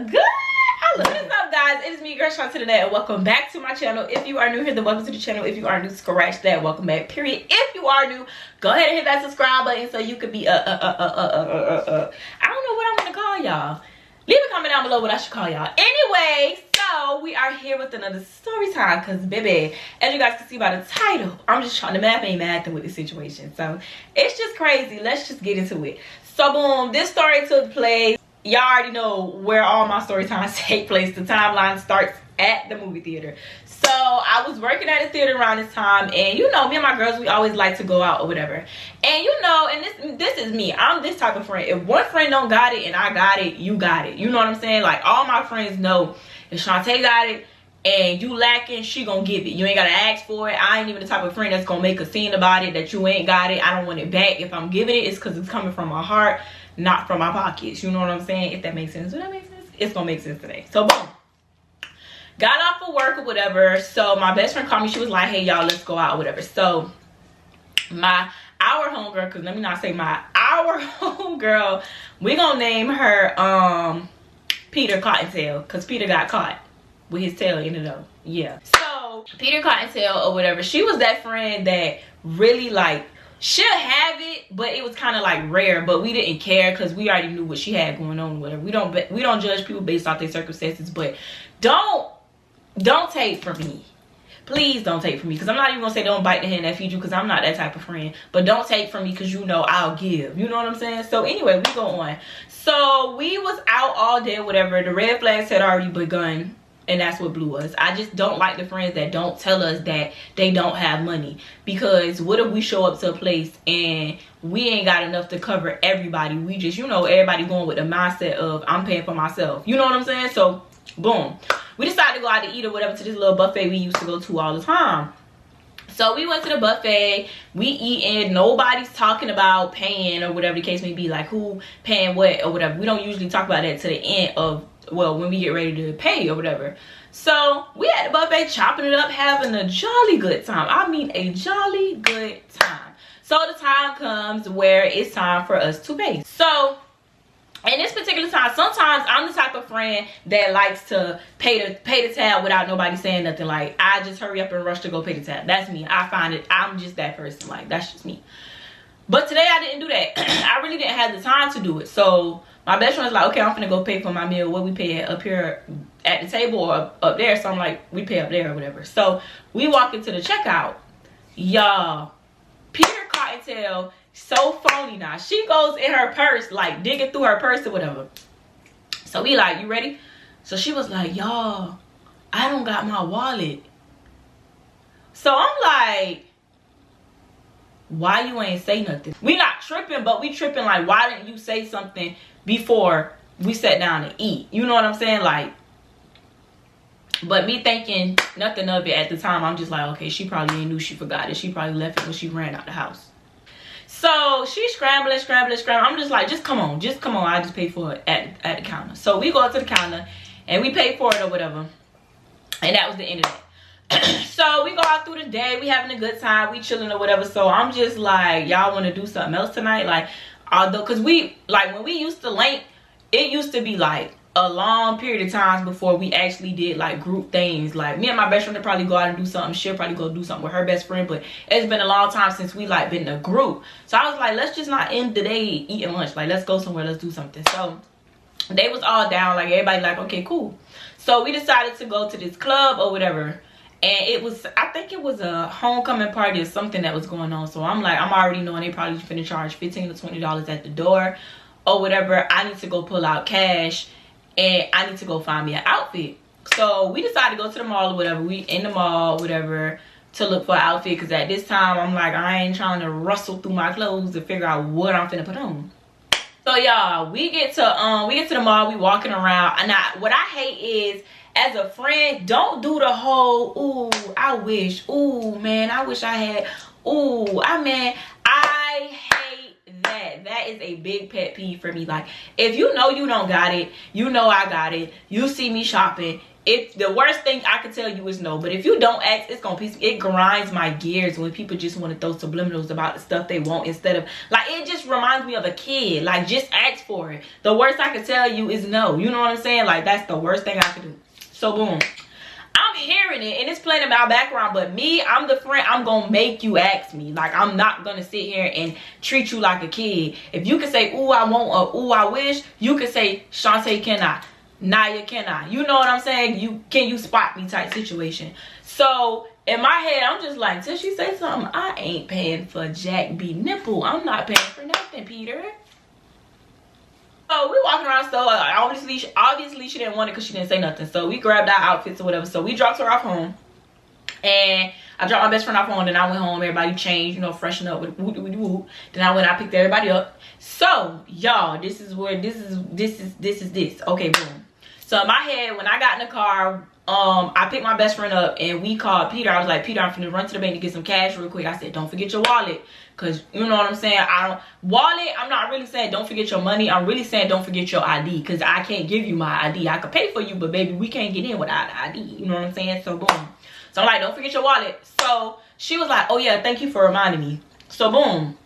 good. What is up, guys? It is me, girl Shant'e, and welcome back to my channel. If you are new here, then welcome to the channel. If you are new, scratch that. Welcome back, period. If you are new, go ahead and hit that subscribe button so you could be I don't know what I want to call y'all. Leave a comment down below what I should call y'all. Anyway, so we are here with another story time, because baby, as you guys can see by the title, I'm just trying to ain't mathing with the situation. So it's just crazy. Let's just get into it. So boom, this story took place. Y'all already know where all my story times take place. The timeline starts at the movie theater. So I was working at a theater around this time, and you know, me and my girls, we always like to go out or whatever. And you know, and this is me. I'm this type of friend. If one friend don't got it and I got it, you got it. You know what I'm saying? Like, all my friends know if Shant'e got it and you lacking, she gonna give it. You ain't gotta ask for it. I ain't even the type of friend that's gonna make a scene about it that you ain't got it. I don't want it back. If I'm giving it, it's because it's coming from my heart, not from my pockets. You know what I'm saying? If that makes sense. Does that make sense? It's gonna make sense today. So boom, got off of work or whatever. So my best friend called me. She was like, hey y'all, let's go out or whatever. So our homegirl, because let me not say our homegirl, we gonna name her Peter Cottontail, because Peter got caught with his tail in it though. Yeah, so Peter Cottontail or whatever, she was that friend that really, like, she'll have it, but it was kind of like rare, but we didn't care because we already knew what she had going on with her. We don't judge people based off their circumstances, but don't take from me. Please don't take from me, because I'm not even gonna say don't bite the hand that feeds you, because I'm not that type of friend. But don't take from me, because you know I'll give. You know what I'm saying? So anyway, we go on. So we was out all day, whatever. The red flags had already begun, and that's what blew us. I just don't like the friends that don't tell us that they don't have money. Because what if we show up to a place and we ain't got enough to cover everybody? We just, you know, everybody going with the mindset of I'm paying for myself. You know what I'm saying? So boom, we decided to go out to eat or whatever to this little buffet we used to go to all the time. So we went to the buffet, we eating, nobody's talking about paying or whatever the case may be, like who paying what or whatever. We don't usually talk about that to the end of, well, when we get ready to pay or whatever. So we at the buffet chopping it up, having a jolly good time. I mean a jolly good time. So the time comes where it's time for us to pay. So in this particular time, sometimes I'm the type of friend that likes to pay the tab without nobody saying nothing. Like, I just hurry up and rush to go pay the tab. That's me. I find it, I'm just that person. Like, that's just me. But today I didn't do that. I really didn't have the time to do it. So my best friend was like, okay, I'm finna go pay for my meal. What we pay up here at the table or up there? So I'm like, we pay up there or whatever. So we walk into the checkout. Y'all, Peter Cottontail, so phony now. She goes in her purse, like digging through her purse or whatever. So we like, you ready? So she was like, y'all, I don't got my wallet. So I'm like, why you ain't say nothing? We not tripping, but we tripping like, why didn't you say something before we sat down to eat? You know what I'm saying? Like, but me thinking nothing of it at the time, I'm just like, okay, she probably ain't knew, she forgot it. She probably left it when she ran out the house. So she's scrambling. I'm just like, just come on. I just pay for it at the counter. So we go up to the counter and we pay for it or whatever. And that was the end of it. So we go out through the day. We having a good time. We chilling or whatever. So I'm just like, y'all want to do something else tonight? Like, although, because we, like, when we used to link, it used to be like a long period of times before we actually did like group things. Like, me and my best friend would probably go out and do something. She'll probably go do something with her best friend, but it's been a long time since we like been in a group. So I was like, let's just not end the day eating lunch. Like, let's go somewhere, let's do something. So they was all down, like everybody like, okay, cool. So we decided to go to this club or whatever, and it was, I think it was a homecoming party or something that was going on. So I'm like, I'm already knowing they probably finna charge $15 to $20 at the door or whatever. I need to go pull out cash and I need to go find me an outfit. So we decided to go to the mall or whatever. We in the mall, whatever, to look for an outfit. Because at this time, I'm like, I ain't trying to rustle through my clothes to figure out what I'm finna put on. So y'all, we get to the mall. We walking around. And what I hate is, as a friend, don't do the whole, ooh, I wish, ooh, man, I wish I had, ooh, I hate that. That is a big pet peeve for me. Like, if you know you don't got it, you know I got it, you see me shopping, if the worst thing I could tell you is no. But if you don't ask, it's gonna piss me. It grinds my gears when people just want to throw subliminals about the stuff they want instead of, like, it just reminds me of a kid. Like, just ask for it. The worst I could tell you is no. You know what I'm saying? Like, that's the worst thing I could do. So boom, I'm hearing it and it's playing in my background, but me, I'm the friend. I'm gonna make you ask me. Like, I'm not gonna sit here and treat you like a kid. If you can say, ooh, I want, or ooh, I wish, you can say, Shant'e, can I? Naya, can I? You know what I'm saying? Can you spot me type situation. So in my head, I'm just like, till she say something, I ain't paying for Jack B nipple. I'm not paying for nothing, Peter. So we walking around, so obviously she didn't want it because she didn't say nothing. So we grabbed our outfits or whatever. So we dropped her off home, and I dropped my best friend off home. Then I went home. Everybody changed, you know, freshen up with whoop. Then I picked everybody up. So y'all, this is. Okay, boom. So in my head, when I got in the car, I picked my best friend up and we called Peter. I was like, Peter, I'm finna run to the bank to get some cash real quick. I said, don't forget your wallet. Cause you know what I'm saying? I'm not really saying don't forget your money. I'm really saying don't forget your ID. Cause I can't give you my ID. I could pay for you, but baby, we can't get in without ID. You know what I'm saying? So boom. So I'm like, don't forget your wallet. So she was like, oh yeah, thank you for reminding me. So boom.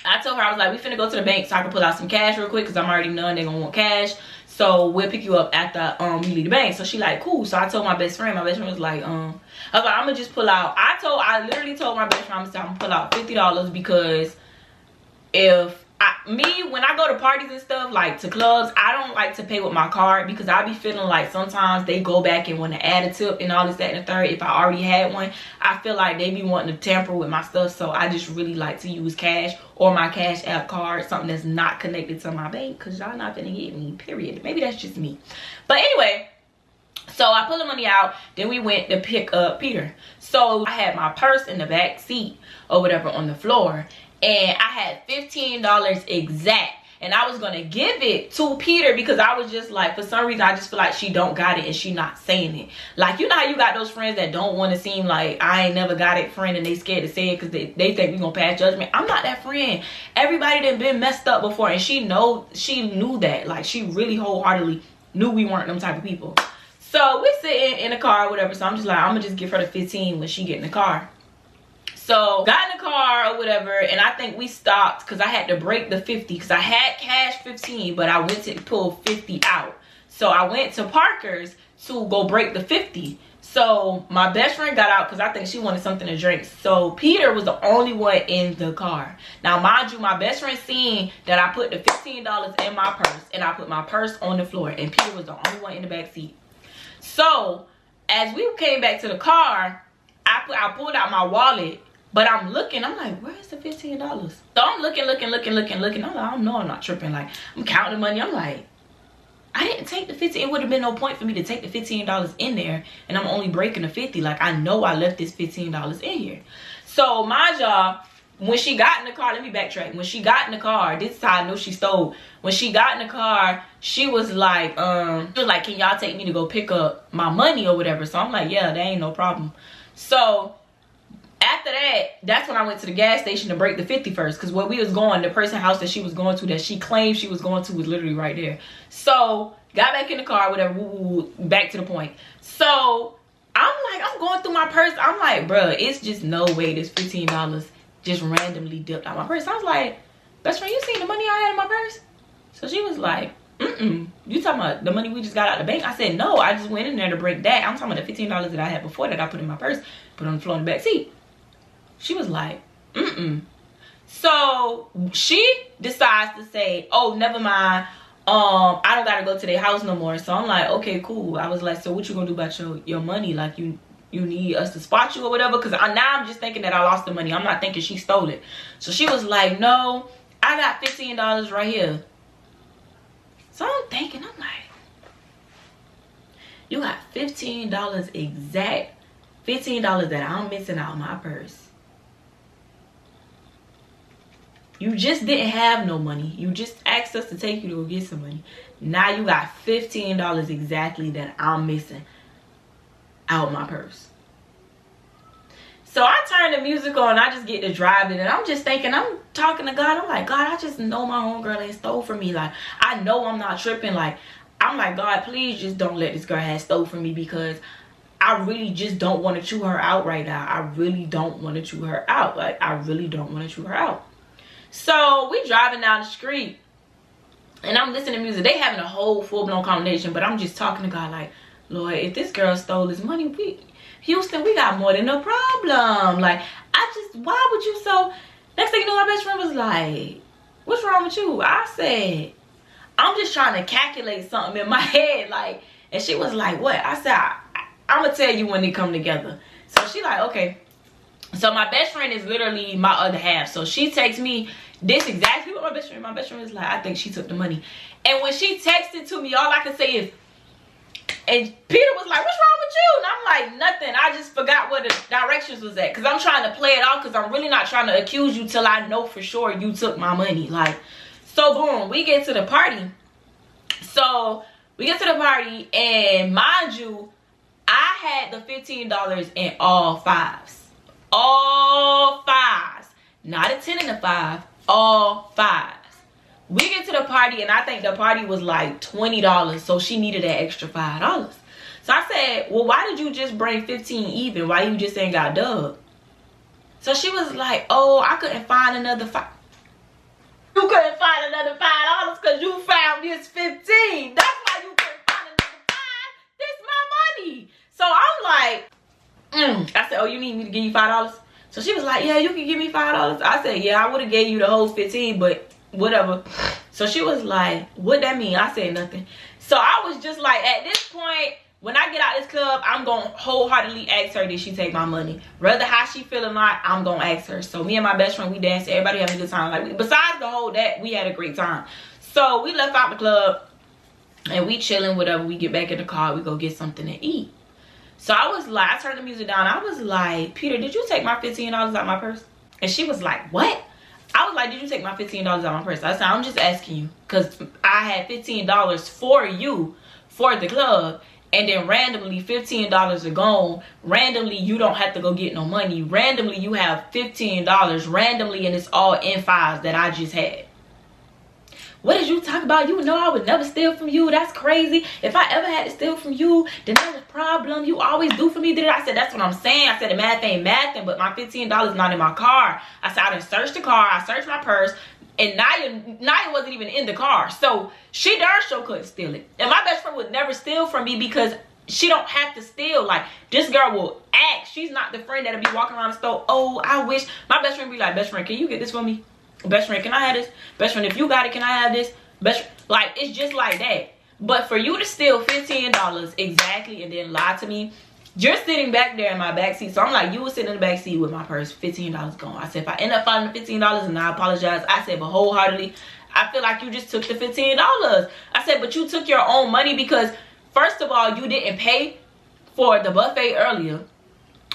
I told her, I was like, we finna go to the bank so I can pull out some cash real quick, because I'm already knowing they're gonna want cash. So we'll pick you up at the we leave the bank. So she like, cool. So I told my best friend was like, I was like, I'm gonna just pull out. I literally told my best friend, I'm gonna pull out $50, because when I go to parties and stuff, like to clubs, I don't like to pay with my card, because I be feeling like sometimes they go back and want to add a tip and all this, that, and the third. If I already had one, I feel like they be wanting to tamper with my stuff. So I just really like to use cash or my Cash App card, something that's not connected to my bank, because y'all not gonna get me, period. Maybe that's just me. But anyway, so I pulled the money out. Then we went to pick up Peter. So I had my purse in the back seat or whatever on the floor, and I had $15 exact, and I was gonna give it to Peter, because I was just like, for some reason I just feel like she don't got it and she not saying it. Like, you know how you got those friends that don't want to seem like I ain't never got it friend, and they scared to say it because they think we gonna pass judgment. I'm not that friend. Everybody done been messed up before, and she knew that. Like, she really wholeheartedly knew we weren't them type of people. So we sitting in the car or whatever, so I'm just like, I'm gonna just give her the 15 when she get in the car. So got in the car or whatever, and I think we stopped because I had to break the 50, because I had cash 15, but I went to pull 50 out. So I went to Parker's to go break the 50. So my best friend got out because I think she wanted something to drink. So Peter was the only one in the car. Now mind you, my best friend seen that I put the $15 in my purse, and I put my purse on the floor, and Peter was the only one in the back seat. So as we came back to the car, I pulled out my wallet. But I'm looking, I'm like, where's the $15? So I'm looking. I'm like, I know I'm not tripping. Like, I'm counting the money. I'm like, I didn't take the 15. It would have been no point for me to take the $15 in there, and I'm only breaking the 50. Like, I know I left this $15 in here. So my job, when she got in the car, let me backtrack. When she got in the car, this is how I know she stole. When she got in the car, she was like, can y'all take me to go pick up my money or whatever? So I'm like, yeah, that ain't no problem. So after that, that's when I went to the gas station to break the 50 first, because where we was going, the person's house that she was going to, that she claimed she was going to, was literally right there. So got back in the car, whatever, back to the point. So I'm like, I'm going through my purse. I'm like, bruh, it's just no way this $15 just randomly dipped out my purse. I was like, best friend, you seen the money I had in my purse? So she was like, you talking about the money we just got out of the bank? I said, no, I just went in there to break that. I'm talking about the $15 that I had before that I put in my purse, put on the floor in the back seat. She was like, So she decides to say, oh, never mind. I don't gotta go to their house no more. So I'm like, okay, cool. I was like, so what you gonna do about your money? Like, you need us to spot you or whatever? Because now I'm just thinking that I lost the money. I'm not thinking she stole it. So she was like, no, I got $15 right here. So I'm thinking, I'm like, you got $15 exact, $15 that I'm missing out of my purse. You just didn't have no money. You just asked us to take you to go get some money. Now you got $15 exactly that I'm missing out of my purse. So I turn the music on. I just get to driving, and I'm just thinking, I'm talking to God. I'm like, God, I just know my homegirl ain't stole from me. Like, I know I'm not tripping. Like, I'm like, God, please just don't let this girl have stole from me, because I really just don't want to chew her out right now. I really don't want to chew her out. Like, I really don't want to chew her out. So we driving down the street and I'm listening to music. They having a whole full-blown conversation, but I'm just talking to God like, Lord, if this girl stole this money, Houston, we got more than a problem. Like, why would you so... Next thing you know, my best friend was like, what's wrong with you? I said, I'm just trying to calculate something in my head. Like, and she was like, what? I said, I'm gonna tell you when they come together. So she like, okay. So my best friend is literally my other half. So she texts me this exactly what my best friend is like, I think she took the money. And when she texted to me, all I could say is, and Peter was like, what's wrong with you? And I'm like, nothing. I just forgot where the directions was at. Because I'm trying to play it off, because I'm really not trying to accuse you till I know for sure you took my money. Like, so boom, we get to the party. So we get to the party, and mind you, I had the $15 in all fives. All fives. Not a 10 and a 5. All fives. We get to the party, and I think the party was like $20. So she needed that extra $5. So I said, well, why did you just bring 15 even? Why you just ain't got dub? So she was like, oh, I couldn't find another 5. You couldn't find another $5 because you found this 15. That's why you couldn't find another 5. This my money. So I'm like, I said, oh, you need me to give you $5? So she was like, yeah, you can give me $5. I said, yeah, I would have gave you the whole 15, but whatever. So she was like, what that mean? I said nothing. So I was just like, at this point, when I get out this club, I'm gonna wholeheartedly ask her, did she take my money? Rather how she feel or not, I'm gonna ask her. So me and my best friend, we danced, everybody having a good time. Like, besides the whole that, we had a great time. So we left out the club and we chilling, whatever. We get back in the car, we go get something to eat. So I was like, I turned the music down. I was like, Peter, did you take my $15 out my purse? And she was like, what? I was like, did you take my $15 out my purse? I said, I'm just asking you, because I had $15 for you for the club, and then randomly $15 are gone. Randomly, you don't have to go get no money. Randomly, you have $15 randomly, and it's all in fives that I just had. What did you talk about? You know I would never steal from you. That's crazy. If I ever had to steal from you, then that's a problem. You always do for me. I said, that's what I'm saying. I said, the math ain't mathing, but my $15 is not in my car. I said, I done searched the car. I searched my purse. And Naya wasn't even in the car. So she darn sure couldn't steal it. And my best friend would never steal from me, because she don't have to steal. Like, this girl will act. She's not the friend that'll be walking around the store. Oh, I wish. My best friend be like, best friend, can you get this for me? Best friend, can I have this? Best friend, if you got it, can I have this? Best, like, it's just like that. But for you to steal $15 exactly and then lie to me, you're sitting back there in my back seat. So I'm like, you were sitting in the back seat with my purse, $15 gone. I said, if I end up finding the $15, and I apologize. I said, but wholeheartedly, I feel like you just took the $15. I said, but you took your own money, because first of all, you didn't pay for the buffet earlier,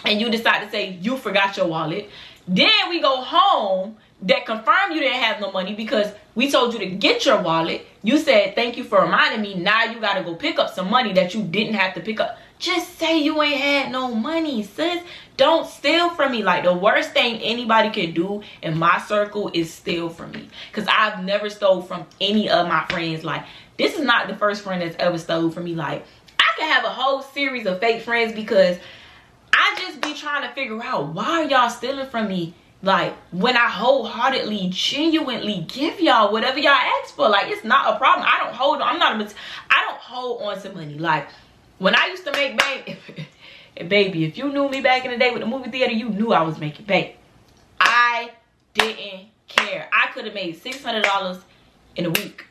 and you decided to say you forgot your wallet. Then we go home, that confirmed you didn't have no money, because we told you to get your wallet. You said, thank you for reminding me. Now you got to go pick up some money that you didn't have to pick up. Just say you ain't had no money, sis. Don't steal from me. Like, the worst thing anybody can do in my circle is steal from me, because I've never stole from any of my friends. Like, this is not the first friend that's ever stole from me. Like, I can have a whole series of fake friends, because I just be trying to figure out, why are y'all stealing from me? Like, when I wholeheartedly, genuinely give y'all whatever y'all ask for. Like, it's not a problem. I don't hold on. I don't hold on to money. Like, when I used to make bank, baby, if you knew me back in the day with the movie theater, you knew I was making bank. I didn't care. I could have made $600 in a week.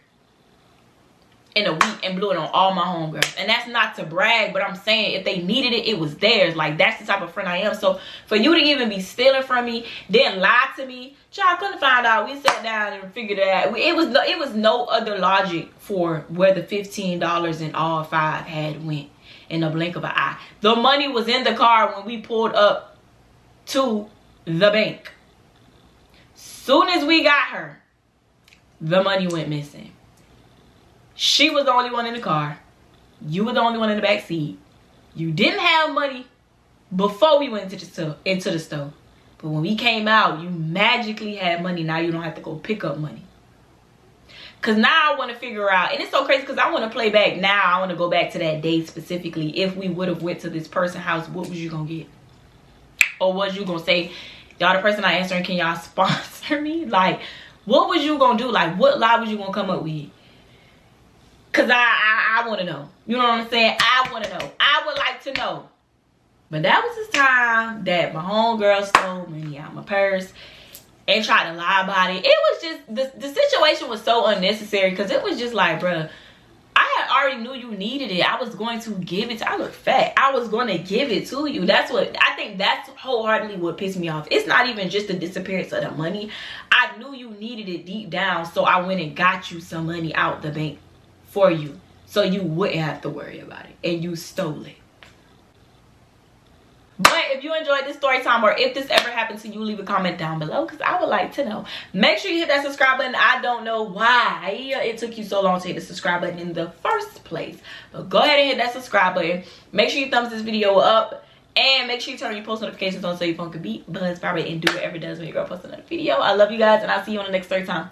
And blew it on all my homegirls. And that's not to brag, but I'm saying, if they needed it, it was theirs. Like, that's the type of friend I am. So for you to even be stealing from me, then lie to me, y'all couldn't find out. We sat down and figured it out. It was no other logic for where the $15 in all five had went in the blink of an eye. The money was in the car when we pulled up to the bank. Soon as we got her, the money went missing. She was the only one in the car. You were the only one in the back seat. You didn't have money before we went into the store. But when we came out, you magically had money. Now you don't have to go pick up money. Because now I want to figure out, and it's so crazy because I want to play back now. I want to go back to that day specifically. If we would have went to this person's house, what was you going to get? Or was you going to say, y'all, the person not answering, can y'all sponsor me? Like, what was you going to do? Like, what lie was you going to come up with? Because I want to know. You know what I'm saying? I want to know. I would like to know. But that was the time that my homegirl stole money out my purse and tried to lie about it. It was just, the situation was so unnecessary because it was just like, bruh, I had already knew you needed it. I was going to give it to, I look fat. I was going to give it to you. That's what, I think that's wholeheartedly what pissed me off. It's not even just the disappearance of the money. I knew you needed it deep down, so I went and got you some money out the bank for you so you wouldn't have to worry about it, and you stole it. But if you enjoyed this story time, or if this ever happened to you, leave a comment down below because I would like to know. Make sure you hit that subscribe button. I don't know why it took you so long to hit the subscribe button in the first place, but go ahead and hit that subscribe button. Make sure you thumbs this video up, and make sure you turn your post notifications on so your phone can beep, buzz, vibrate, and do whatever it does when your girl posts another video. I love you guys, and I'll see you on the next story time.